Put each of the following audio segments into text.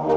I'm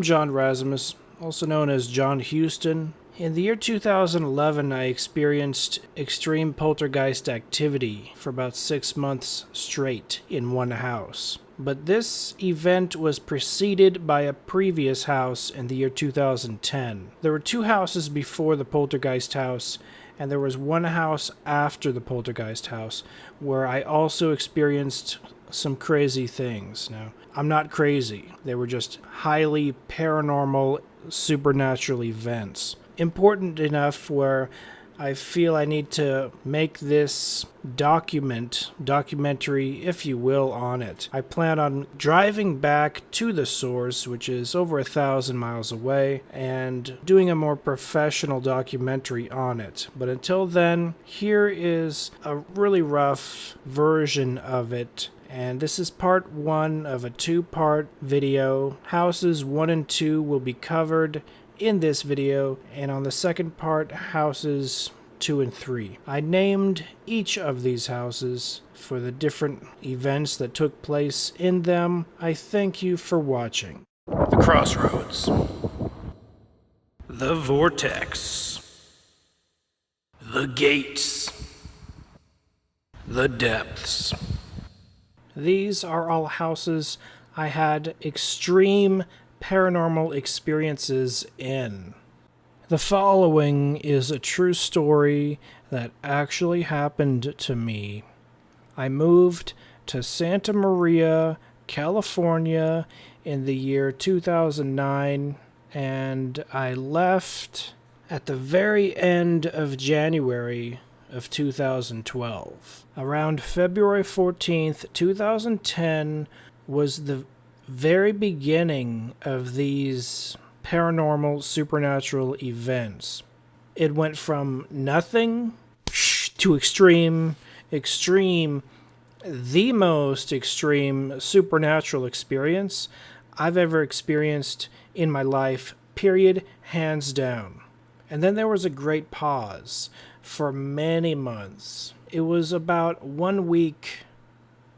John Razimus, also known as John Houston. In the year 2011, I experienced extreme poltergeist activity for about 6 months straight in one house. But this event was preceded by a previous house in the year 2010. There were 2 houses before the poltergeist house, and there was one house after the poltergeist house where I also experienced some crazy things. Now, I'm not crazy. They were just highly paranormal, supernatural events. Important enough where I feel I need to make this documentary, if you will, on it. I plan on driving back to the source, which is over 1,000 miles away, and doing a more professional documentary on it. But until then, here is a really rough version of it. And this is part 1 of a 2-part video. Houses 1 and 2 will be covered in this video, and on the second part, houses 2 and 3. I named each of these houses for the different events that took place in them. I thank you for watching. The Crossroads. The Vortex. The Gates. The Depths. These are all houses I had extreme paranormal experiences in. The following is a true story that actually happened to me. I moved to Santa Maria, California in the year 2009, and I left at the very end of January of 2012. Around February 14th, 2010 was the very beginning of these paranormal supernatural events. It went from nothing to extreme, the most extreme supernatural experience I've ever experienced in my life, period, hands down. And then there was a great pause for many months. It was about 1 week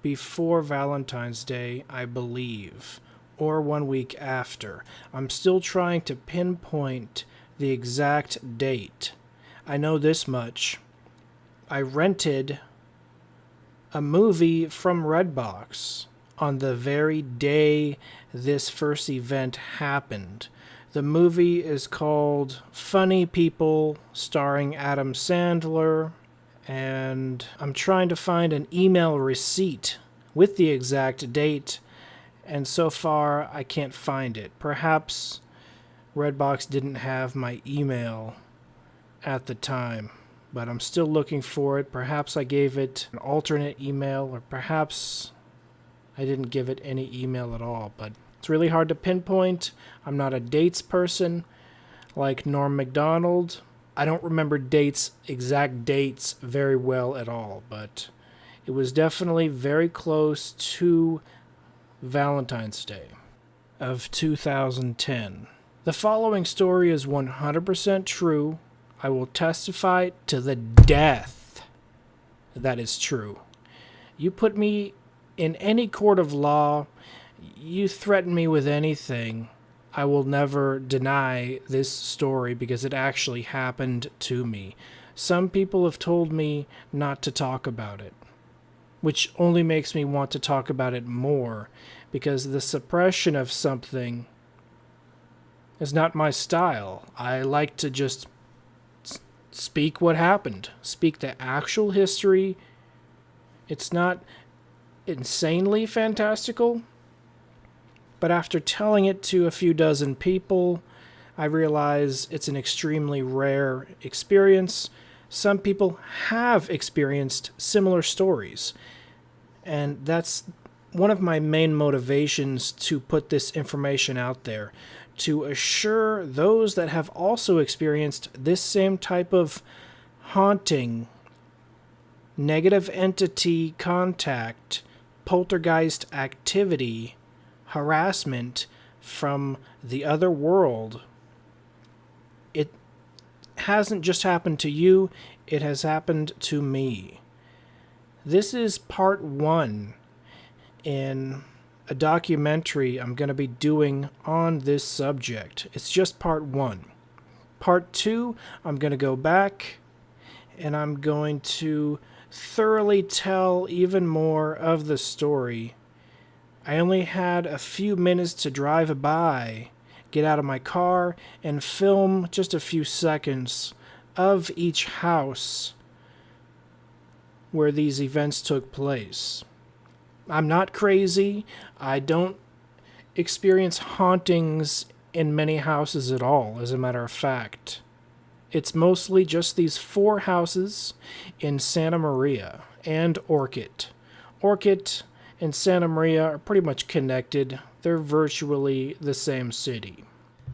before Valentine's Day, I believe, or 1 week after. I'm still trying to pinpoint the exact date. I know this much. I rented a movie from Redbox on the very day this first event happened. The movie is called Funny People, starring Adam Sandler, and I'm trying to find an email receipt with the exact date, and so far I can't find it. Perhaps Redbox didn't have my email at the time, but I'm still looking for it. Perhaps I gave it an alternate email, or perhaps I didn't give it any email at all, but it's really hard to pinpoint. I'm not a dates person like Norm Macdonald. I don't remember exact dates very well at all, but it was definitely very close to Valentine's Day of 2010. The following story is 100% true. I will testify to the death that is true. You put me in any court of law, you threaten me with anything, I will never deny this story because it actually happened to me. Some people have told me not to talk about it, which only makes me want to talk about it more, because the suppression of something is not my style. I like to just speak what happened, speak the actual history. It's not insanely fantastical, but after telling it to a few dozen people, I realize it's an extremely rare experience. Some people have experienced similar stories, and that's one of my main motivations to put this information out there, to assure those that have also experienced this same type of haunting, negative entity contact, poltergeist activity, harassment from the other world. It hasn't just happened to you, it has happened to me. This is part 1 in a documentary I'm going to be doing on this subject. It's just part 1. Part 2, I'm going to go back and I'm going to thoroughly tell even more of the story. I only had a few minutes to drive by, get out of my car, and film just a few seconds of each house where these events took place. I'm not crazy. I don't experience hauntings in many houses at all, as a matter of fact. It's mostly just these 4 houses in Santa Maria and Orchid. Orchid and Santa Maria are pretty much connected. They're virtually the same city.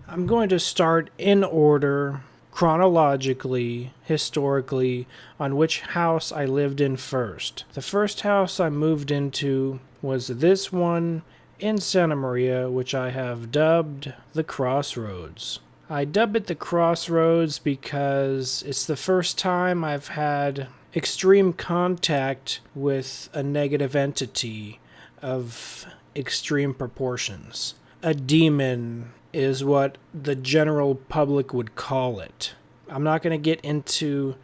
I'm going to start in order, chronologically, historically, on which house I lived in first. The first house I moved into was this one in Santa Maria, which I have dubbed the Crossroads. I dub it the Crossroads because it's the first time I've had extreme contact with a negative entity of extreme proportions. A demon is what the general public would call it. I'm not going to get into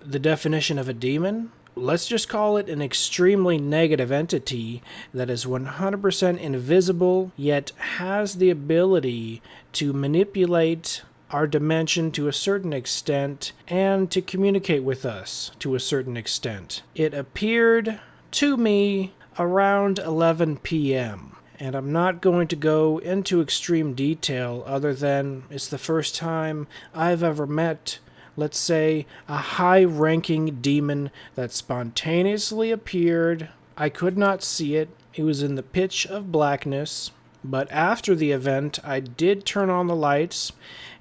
the definition of a demon. Let's just call it an extremely negative entity that is 100% invisible, yet has the ability to manipulate our dimension to a certain extent and to communicate with us to a certain extent. It appeared to me around 11 p.m. And I'm not going to go into extreme detail other than it's the first time I've ever met, let's say, a high-ranking demon that spontaneously appeared. I could not see it. It was in the pitch of blackness. But after the event, I did turn on the lights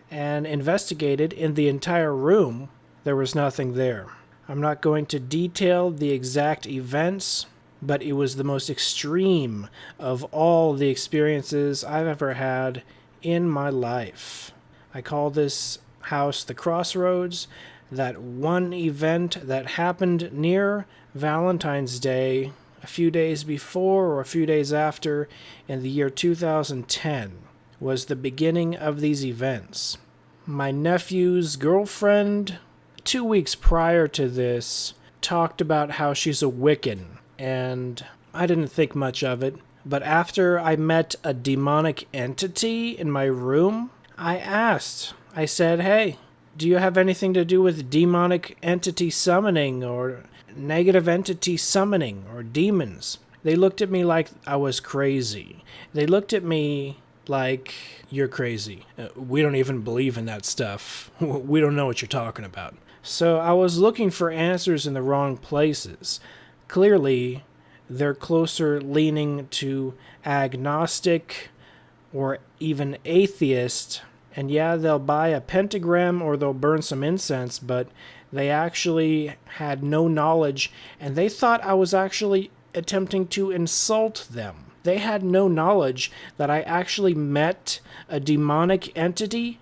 and investigated in the entire room. There was nothing there. I'm not going to detail the exact events, but it was the most extreme of all the experiences I've ever had in my life. I call this house the Crossroads. That one event that happened near Valentine's Day, a few days before or a few days after, in the year 2010, was the beginning of these events. My nephew's girlfriend, 2 weeks prior to this, talked about how she's a Wiccan, and I didn't think much of it. But after I met a demonic entity in my room, I asked. I said, hey, do you have anything to do with demonic entity summoning or negative entity summoning or demons? They looked at me like I was crazy. They looked at me like, you're crazy. We don't even believe in that stuff. We don't know what you're talking about. So I was looking for answers in the wrong places. Clearly, they're closer leaning to agnostic or even atheist. And yeah, they'll buy a pentagram or they'll burn some incense, but they actually had no knowledge, and they thought I was actually attempting to insult them. They had no knowledge that I actually met a demonic entity,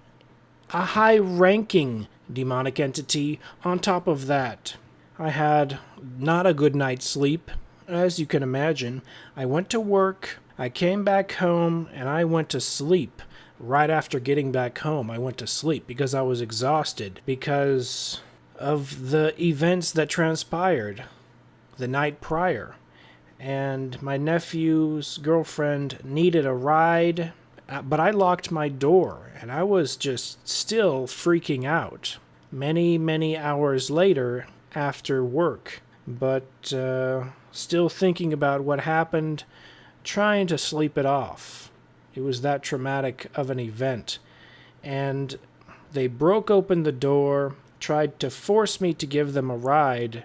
a high-ranking demonic entity on top of that. I had not a good night's sleep, as you can imagine. I went to work, I came back home, and I went to sleep. Right after getting back home, I went to sleep because I was exhausted because of the events that transpired the night prior. And my nephew's girlfriend needed a ride, but I locked my door, and I was just still freaking out many, many hours later after work, but still thinking about what happened, trying to sleep it off. It was that traumatic of an event. And they broke open the door, tried to force me to give them a ride,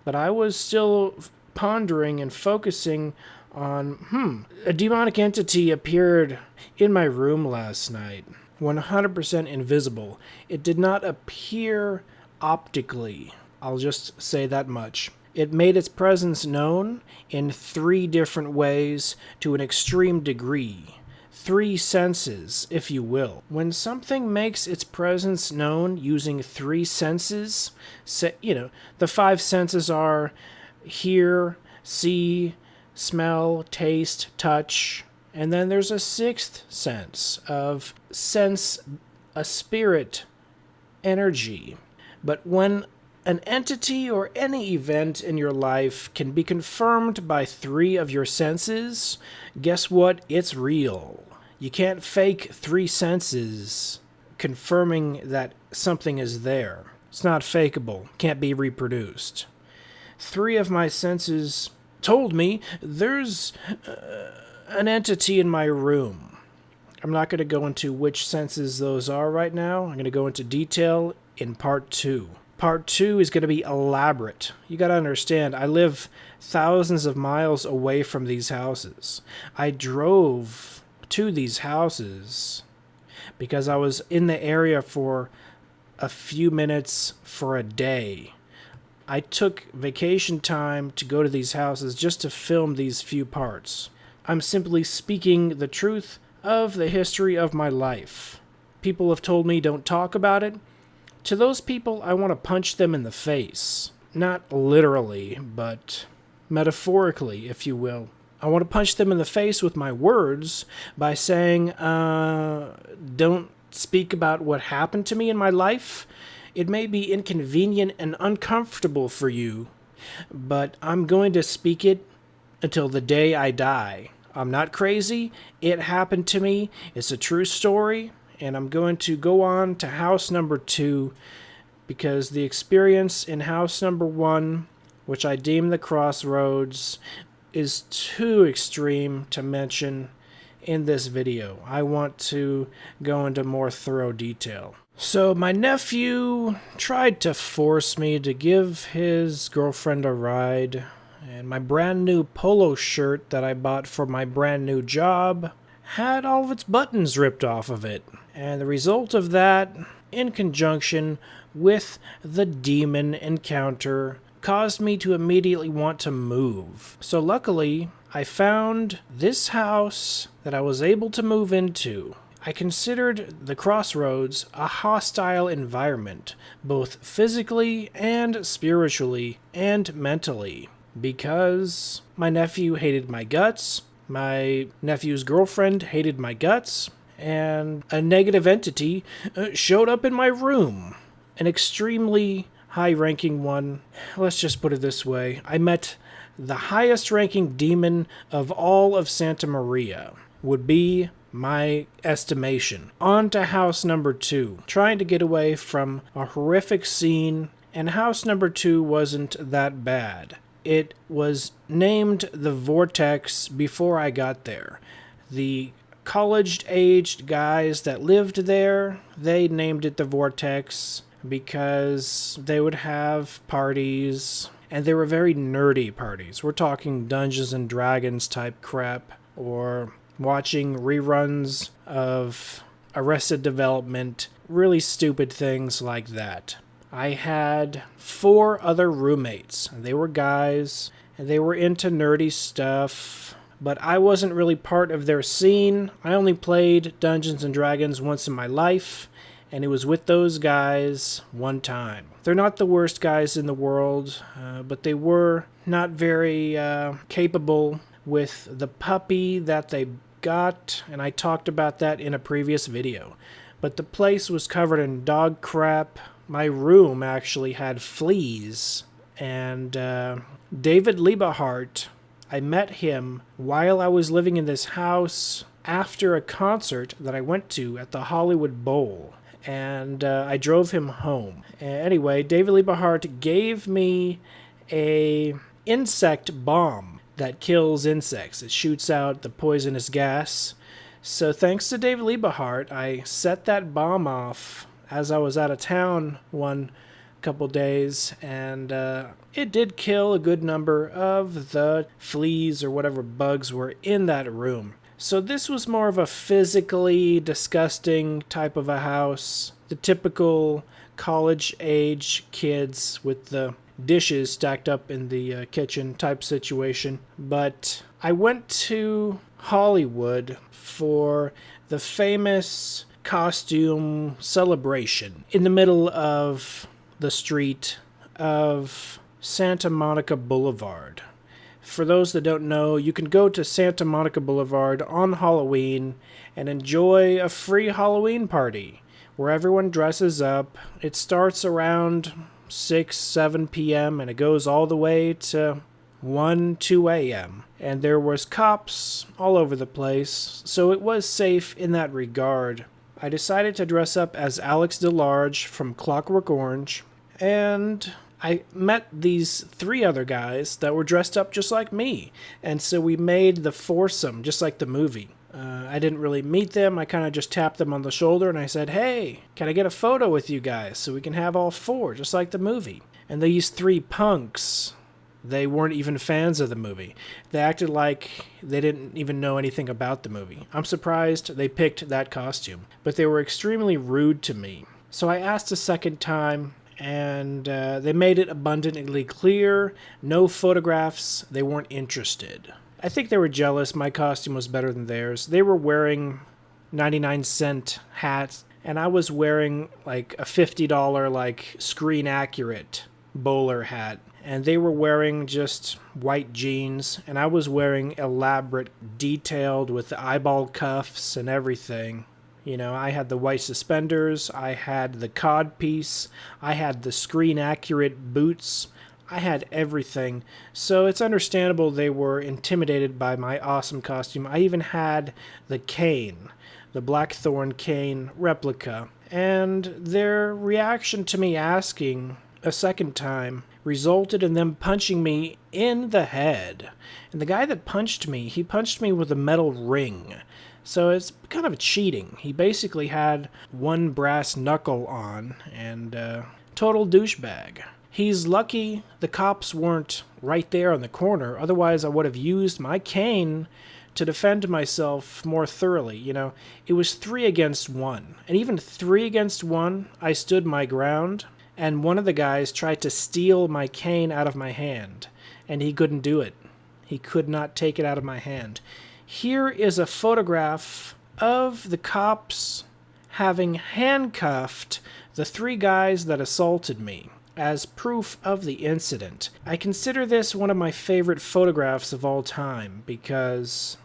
but I was still pondering and focusing on, a demonic entity appeared in my room last night, 100% invisible. It did not appear optically. I'll just say that much. It made its presence known in 3 different ways to an extreme degree. 3 senses, if you will. When something makes its presence known using 3 senses, the 5 senses are hear, see, smell, taste, touch, and then there's a 6th sense of sense, a spirit, energy. But when an entity or any event in your life can be confirmed by 3 of your senses, guess what? It's real. You can't fake 3 senses confirming that something is there. It's not fakeable. Can't be reproduced. 3 of my senses told me there's an entity in my room. I'm not going to go into which senses those are right now. I'm going to go into detail in part 2. Part 2 is going to be elaborate. You got to understand, I live thousands of miles away from these houses. I drove to these houses because I was in the area for a few minutes for a day. I took vacation time to go to these houses just to film these few parts. I'm simply speaking the truth of the history of my life. People have told me don't talk about it. To those people, I want to punch them in the face. Not literally, but metaphorically, if you will. I want to punch them in the face with my words by saying, don't speak about what happened to me in my life. It may be inconvenient and uncomfortable for you, but I'm going to speak it until the day I die. I'm not crazy. It happened to me. It's a true story, and I'm going to go on to house number 2 because the experience in house number 1, which I deem the Crossroads, is too extreme to mention in this video. I want to go into more thorough detail. So my nephew tried to force me to give his girlfriend a ride, and my brand new polo shirt that I bought for my brand new job had all of its buttons ripped off of it. And the result of that, in conjunction with the demon encounter, caused me to immediately want to move. So luckily, I found this house that I was able to move into. I considered the Crossroads a hostile environment, both physically and spiritually and mentally, because my nephew hated my guts, my nephew's girlfriend hated my guts, and a negative entity showed up in my room. An extremely high-ranking one. Let's just put it this way. I met the highest-ranking demon of all of Santa Maria, would be my estimation. On to house number 2. Trying to get away from a horrific scene, and house number 2 wasn't that bad. It was named the Vortex before I got there. The college-aged guys that lived there, they named it the Vortex because they would have parties, and they were very nerdy parties. We're talking Dungeons and Dragons type crap, or watching reruns of Arrested Development, really stupid things like that. I had 4 other roommates. They were guys, and they were into nerdy stuff, but I wasn't really part of their scene. I only played Dungeons and Dragons once in my life, and it was with those guys one time. They're not the worst guys in the world, but they were not very capable with the puppy that they got, and I talked about that in a previous video. But the place was covered in dog crap. My room actually had fleas. And David Liebe, I met him while I was living in this house after a concert that I went to at the Hollywood Bowl. And I drove him home. Anyway, David Liebe gave me a insect bomb that kills insects. It shoots out the poisonous gas. So thanks to David Liebe, I set that bomb off as I was out of town one couple days, and it did kill a good number of the fleas or whatever bugs were in that room. So this was more of a physically disgusting type of a house. The typical college-age kids with the dishes stacked up in the kitchen type situation. But I went to Hollywood for the famous costume celebration in the middle of the street of Santa Monica Boulevard. For those that don't know, you can go to Santa Monica Boulevard on Halloween and enjoy a free Halloween party where everyone dresses up. It starts around 6, 7 p.m. and it goes all the way to 1, 2 a.m. And there was cops all over the place, so it was safe in that regard. I decided to dress up as Alex DeLarge from Clockwork Orange, and I met these 3 other guys that were dressed up just like me, and so we made the foursome, just like the movie. I didn't really meet them. I kind of just tapped them on the shoulder and I said, "Hey, can I get a photo with you guys so we can have all 4, just like the movie?" And these 3 punks, they weren't even fans of the movie. They acted like they didn't even know anything about the movie. I'm surprised they picked that costume, but they were extremely rude to me. So I asked a second time, and they made it abundantly clear, no photographs, they weren't interested. I think they were jealous my costume was better than theirs. They were wearing 99-cent hats, and I was wearing like a $50 like screen accurate bowler hat. And they were wearing just white jeans, and I was wearing elaborate, detailed with the eyeball cuffs and everything. You know, I had the white suspenders, I had the cod piece, I had the screen accurate boots, I had everything. So it's understandable they were intimidated by my awesome costume. I even had the cane, the Blackthorn cane replica. And their reaction to me asking a second time resulted in them punching me in the head. And the guy that punched me, he punched me with a metal ring. So it's kind of cheating. He basically had one brass knuckle on, and total douchebag. He's lucky the cops weren't right there on the corner, otherwise I would have used my cane to defend myself more thoroughly. You know, it was 3 against 1. And even 3 against 1, I stood my ground, and one of the guys tried to steal my cane out of my hand, and he couldn't do it. He could not take it out of my hand. Here is a photograph of the cops having handcuffed the 3 guys that assaulted me as proof of the incident. I consider this one of my favorite photographs of all time because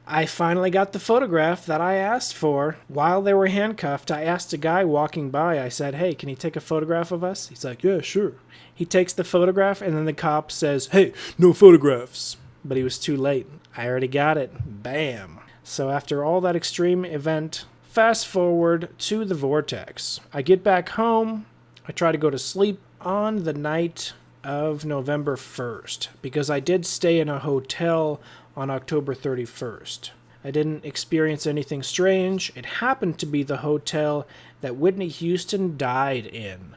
I finally got the photograph that I asked for. While they were handcuffed, I asked a guy walking by, I said, "Hey, can you take a photograph of us?" He's like, "Yeah, sure." He takes the photograph, and then the cop says, "Hey, no photographs." But he was too late. I already got it. Bam. So after all that extreme event, fast forward to the Vortex. I get back home. I try to go to sleep on the night of November 1st because I did stay in a hotel on October 31st. I didn't experience anything strange. It happened to be the hotel that Whitney Houston died in,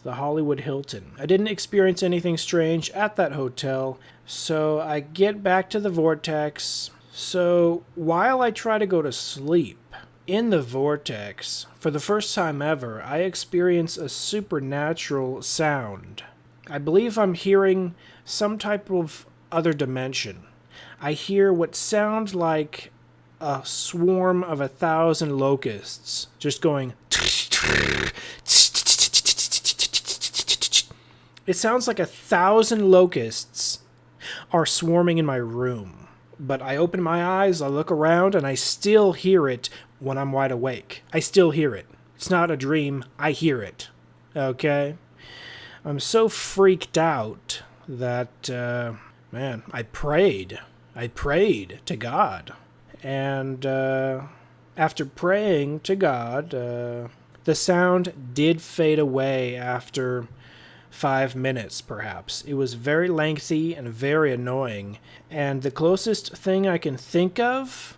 the Hollywood Hilton. I didn't experience anything strange at that hotel, so I get back to the Vortex. So while I try to go to sleep in the Vortex, for the first time ever, I experience a supernatural sound. I believe I'm hearing some type of other dimension. I hear what sounds like a swarm of 1,000 locusts just going. It sounds like 1,000 locusts are swarming in my room. But I open my eyes, I look around, and I still hear it when I'm wide awake. I still hear it. It's not a dream. I hear it. Okay? I'm so freaked out that, man, I prayed. I prayed to God. And after praying to God, the sound did fade away after 5 minutes, perhaps. It was very lengthy and very annoying. And the closest thing I can think of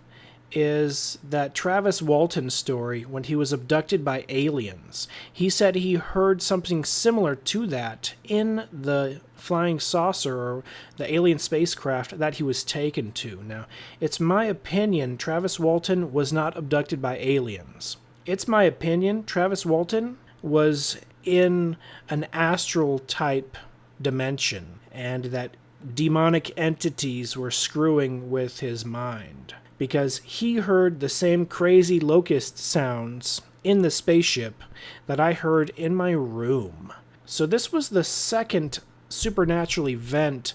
is that Travis Walton story when he was abducted by aliens. He said he heard something similar to that in the flying saucer or the alien spacecraft that he was taken to. Now, it's my opinion Travis Walton was not abducted by aliens. It's my opinion Travis Walton was in an astral type dimension, and that demonic entities were screwing with his mind, because he heard the same crazy locust sounds in the spaceship that I heard in my room. So this was the second supernatural event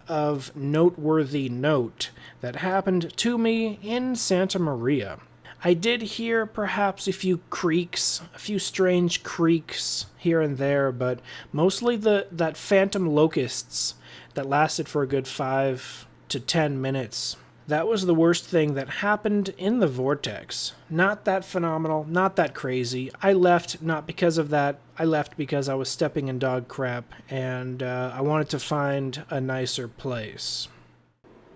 of noteworthy note that happened to me in Santa Maria. I did hear perhaps a few creaks, a few strange creaks here and there, but mostly that phantom locusts that lasted for a good 5 to 10 minutes. That was the worst thing that happened in the Vortex. Not that phenomenal, not that crazy. I left not because of that. I left because I was stepping in dog crap, and I wanted to find a nicer place.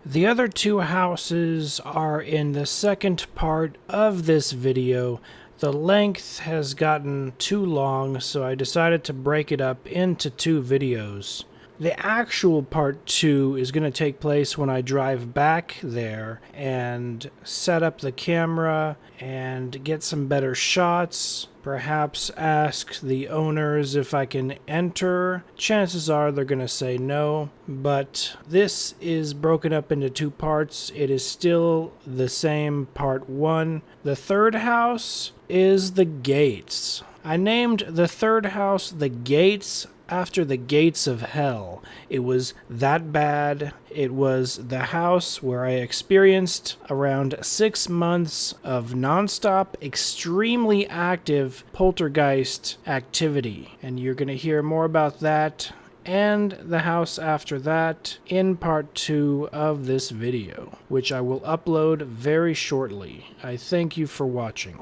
The other two houses are in the second part of this video. The length has gotten too long, so I decided to break it up into 2 videos. The actual part 2 is going to take place when I drive back there and set up the camera and get some better shots. Perhaps ask the owners if I can enter. Chances are they're going to say no, but this is broken up into 2 parts. It is still the same part 1. The third house is the gates. I named the third house the gates after the gates of hell. It was that bad. It was the house where I experienced around 6 months of nonstop, extremely active poltergeist activity. And you're going to hear more about that and the house after that in part 2 of this video, which I will upload very shortly. I thank you for watching.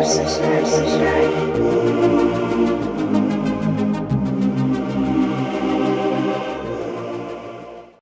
Subscribe.